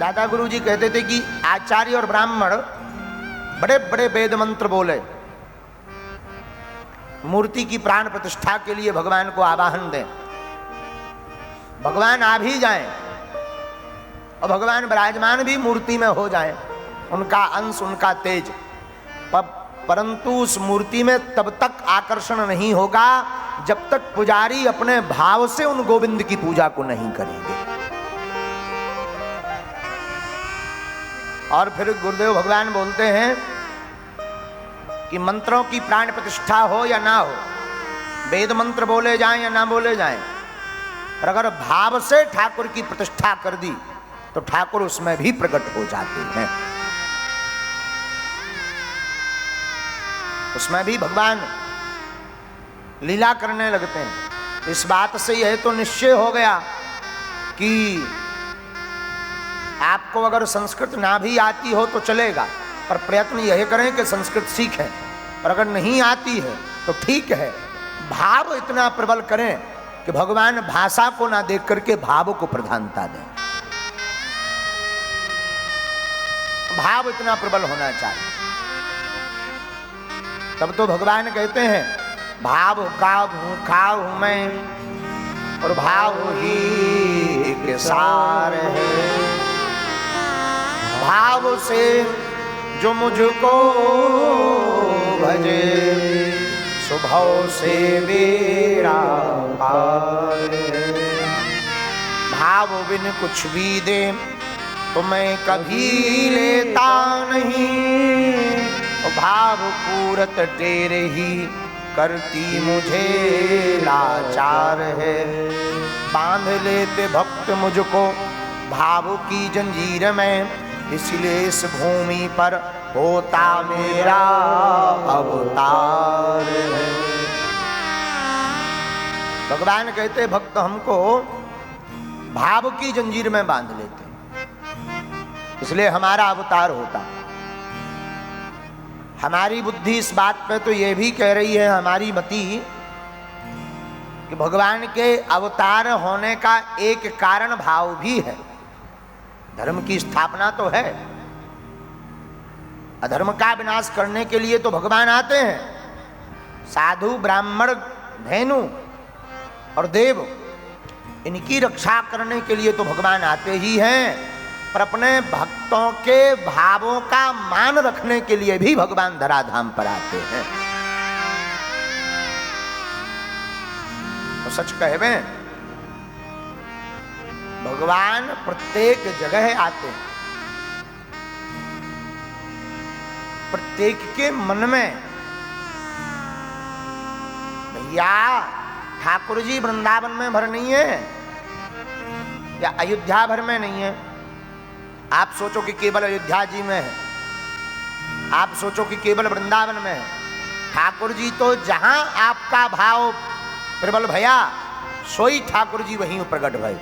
दादा गुरु जी कहते थे कि आचार्य और ब्राह्मण बड़े बड़े वेद मंत्र बोले, मूर्ति की प्राण प्रतिष्ठा के लिए भगवान को आवाहन दें, भगवान आ भी जाएं और भगवान विराजमान भी मूर्ति में हो जाएं, उनका अंश उनका तेज, परंतु उस मूर्ति में तब तक आकर्षण नहीं होगा जब तक पुजारी अपने भाव से उन गोविंद की पूजा को नहीं करेंगे। और फिर गुरुदेव भगवान बोलते हैं कि मंत्रों की प्राण प्रतिष्ठा हो या ना हो, वेद मंत्र बोले जाएं या ना बोले जाएं, पर अगर भाव से ठाकुर की प्रतिष्ठा कर दी तो ठाकुर उसमें भी प्रकट हो जाते हैं, उसमें भी भगवान लीला करने लगते हैं। इस बात से यह तो निश्चय हो गया कि आपको अगर संस्कृत ना भी आती हो तो चलेगा, पर प्रयत्न यह करें कि संस्कृत सीखें, और अगर नहीं आती है तो ठीक है, भाव इतना प्रबल करें कि भगवान भाषा को ना देख करके भाव को प्रधानता दें। भाव इतना प्रबल होना चाहिए, तब तो भगवान कहते हैं भाव का भूखा हूं मैं और भाव ही के सार है, भाव से जो मुझको भजे स्वभाव से मेरा पार है। भाव बिन कुछ भी दे तो मैं कभी लेता नहीं, भाव पूरत तेरे ही करती मुझे लाचार है। बांध लेते भक्त मुझको भाव की जंजीर में, इसलिए इस भूमि पर होता मेरा अवतार है। भगवान कहते भक्त हमको भाव की जंजीर में बांध लेते, इसलिए हमारा अवतार होता। हमारी बुद्धि इस बात पे तो ये भी कह रही है, हमारी मति, कि भगवान के अवतार होने का एक कारण भाव भी है। धर्म की स्थापना तो है, अधर्म का विनाश करने के लिए तो भगवान आते हैं। साधु ब्राह्मण धेनु और देव, इनकी रक्षा करने के लिए तो भगवान आते ही हैं, पर अपने भक्तों के भावों का मान रखने के लिए भी भगवान धराधाम पर आते हैं। तो सच कहवे भगवान प्रत्येक जगह आते हैं, प्रत्येक के मन में। भैया ठाकुर जी वृंदावन में भर नहीं है या अयोध्या भर में नहीं है। आप सोचो कि केवल अयोध्या जी में है, आप सोचो कि केवल वृंदावन में है। ठाकुर जी तो जहां आपका भाव प्रबल भया, सोई ठाकुर जी वहीं प्रकट भय।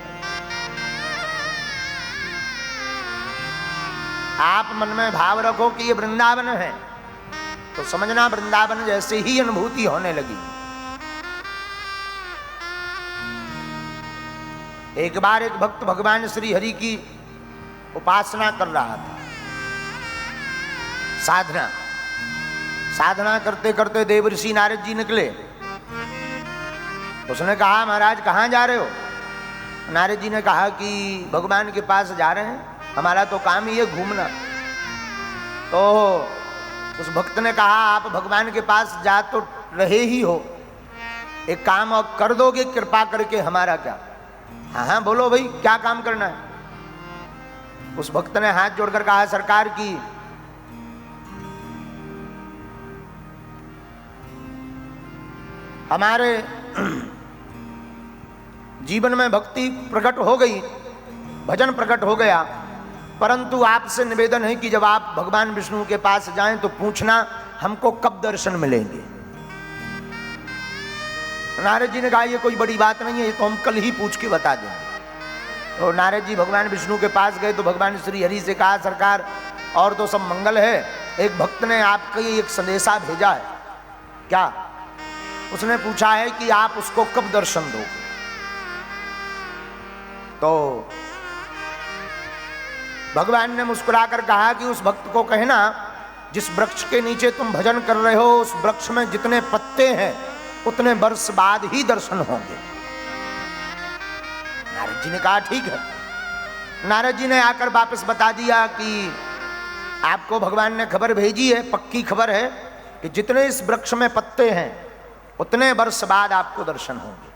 आप मन में भाव रखो कि ये वृंदावन है, तो समझना वृंदावन जैसे ही अनुभूति होने लगी। एक बार एक भक्त भगवान श्री हरि की उपासना कर रहा था, साधना करते करते देवर्षि नारद जी निकले। उसने कहा महाराज कहाँ जा रहे हो? नारद जी ने कहा कि भगवान के पास जा रहे हैं, हमारा तो काम ही है घूमना। तो उस भक्त ने कहा आप भगवान के पास जा तो रहे ही हो, एक काम और कर दोगे कृपा करके हमारा? क्या? हाँ हाँ बोलो भाई, क्या काम करना है? उस भक्त ने हाथ जोड़कर कहा सरकार की हमारे जीवन में भक्ति प्रकट हो गई, भजन प्रकट हो गया, परंतु आपसे निवेदन है कि जब आप भगवान विष्णु के पास जाएं तो पूछना हमको कब दर्शन मिलेंगे। नारद जी ने कहा ये कोई बड़ी बात नहीं है, ये तो हम कल ही पूछ के बता देंगे। तो नारद जी भगवान विष्णु के पास गए तो भगवान श्री हरि से कहा सरकार और तो सब मंगल है, एक भक्त ने आपका एक संदेशा भेजा है। क्या? उसने पूछा है कि आप उसको कब दर्शन दोगे। तो भगवान ने मुस्कुराकर कहा कि उस भक्त को कहना, जिस वृक्ष के नीचे तुम भजन कर रहे हो उस वृक्ष में जितने पत्ते हैं उतने वर्ष बाद ही दर्शन होंगे। नारद जी ने कहा ठीक है। नारद जी ने आकर वापस बता दिया कि आपको भगवान ने खबर भेजी है, पक्की खबर है कि जितने इस वृक्ष में पत्ते हैं उतने वर्ष बाद आपको दर्शन होंगे।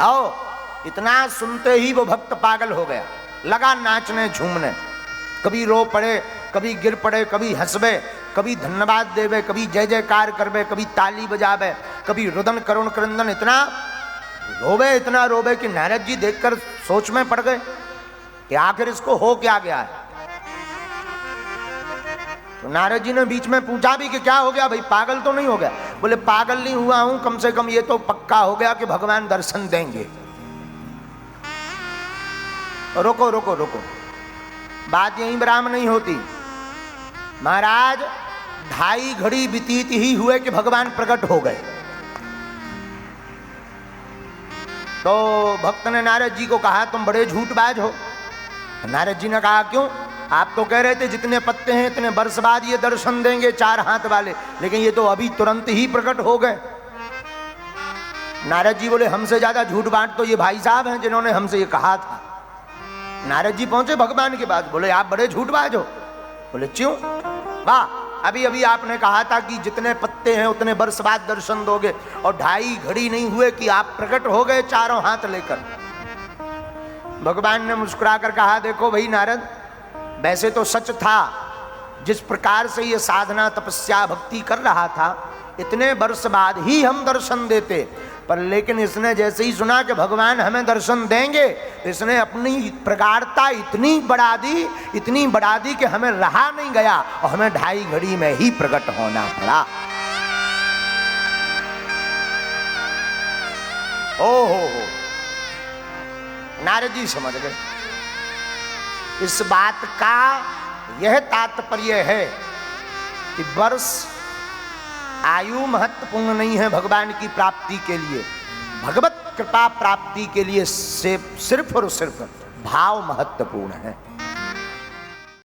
आओ, इतना सुनते ही वो भक्त पागल हो गया, लगा नाचने झूमने, कभी रो पड़े, कभी गिर पड़े, कभी हंसबे, कभी धन्यवाद देवे, कभी जय जयकार करबे, कभी ताली बजावे, कभी रुदन करुण क्रंदन, इतना रोवे कि नारद जी देखकर सोच में पड़ गए कि आखिर इसको हो क्या गया है। तो नारद जी ने बीच में पूछा भी कि क्या हो गया भाई, पागल तो नहीं हो गया? बोले पागल नहीं हुआ हूं, कम से कम ये तो पक्का हो गया कि भगवान दर्शन देंगे। रुको रुको रुको, बात यहीं विराम नहीं होती महाराज। 2.5 घड़ी व्यतीत ही हुए कि भगवान प्रकट हो गए। तो भक्त ने नारद जी को कहा तुम बड़े झूठबाज हो। नारद जी ने कहा क्यों? आप तो कह रहे थे जितने पत्ते हैं इतने वर्ष बाद ये दर्शन देंगे 4 हाथ वाले, लेकिन ये तो अभी तुरंत ही प्रकट हो गए। नारद जी बोले हमसे ज्यादा झूठबाज तो ये भाई साहब हैं जिन्होंने हमसे ये कहा था। नारद जी पहुंचे भगवान के पास, बोले आप बड़े झूठबाज हो। बोले क्यों? वाह, अभी अभी आपने कहा था कि जितने पत्ते हैं उतने वर्ष बाद दर्शन दोगे, और 2.5 घड़ी नहीं हुए कि आप प्रकट हो गए 4 हाथ लेकर। भगवान ने मुस्कुराकर कहा देखो भाई नारद, वैसे तो सच था, जिस प्रकार से ये साधना तपस्या भक्ति कर रहा था इतने वर्ष बाद ही हम दर्शन देते, पर लेकिन इसने जैसे ही सुना कि भगवान हमें दर्शन देंगे, इसने अपनी प्रगाढ़ता इतनी बढ़ा दी कि हमें रहा नहीं गया और हमें 2.5 घड़ी में ही प्रकट होना पड़ा। ओहो, नारद जी समझ गए। इस बात का यह तात्पर्य है कि वर्ष आयु महत्वपूर्ण नहीं है भगवान की प्राप्ति के लिए, भगवत कृपा प्राप्ति के लिए सिर्फ और सिर्फ भाव महत्वपूर्ण है।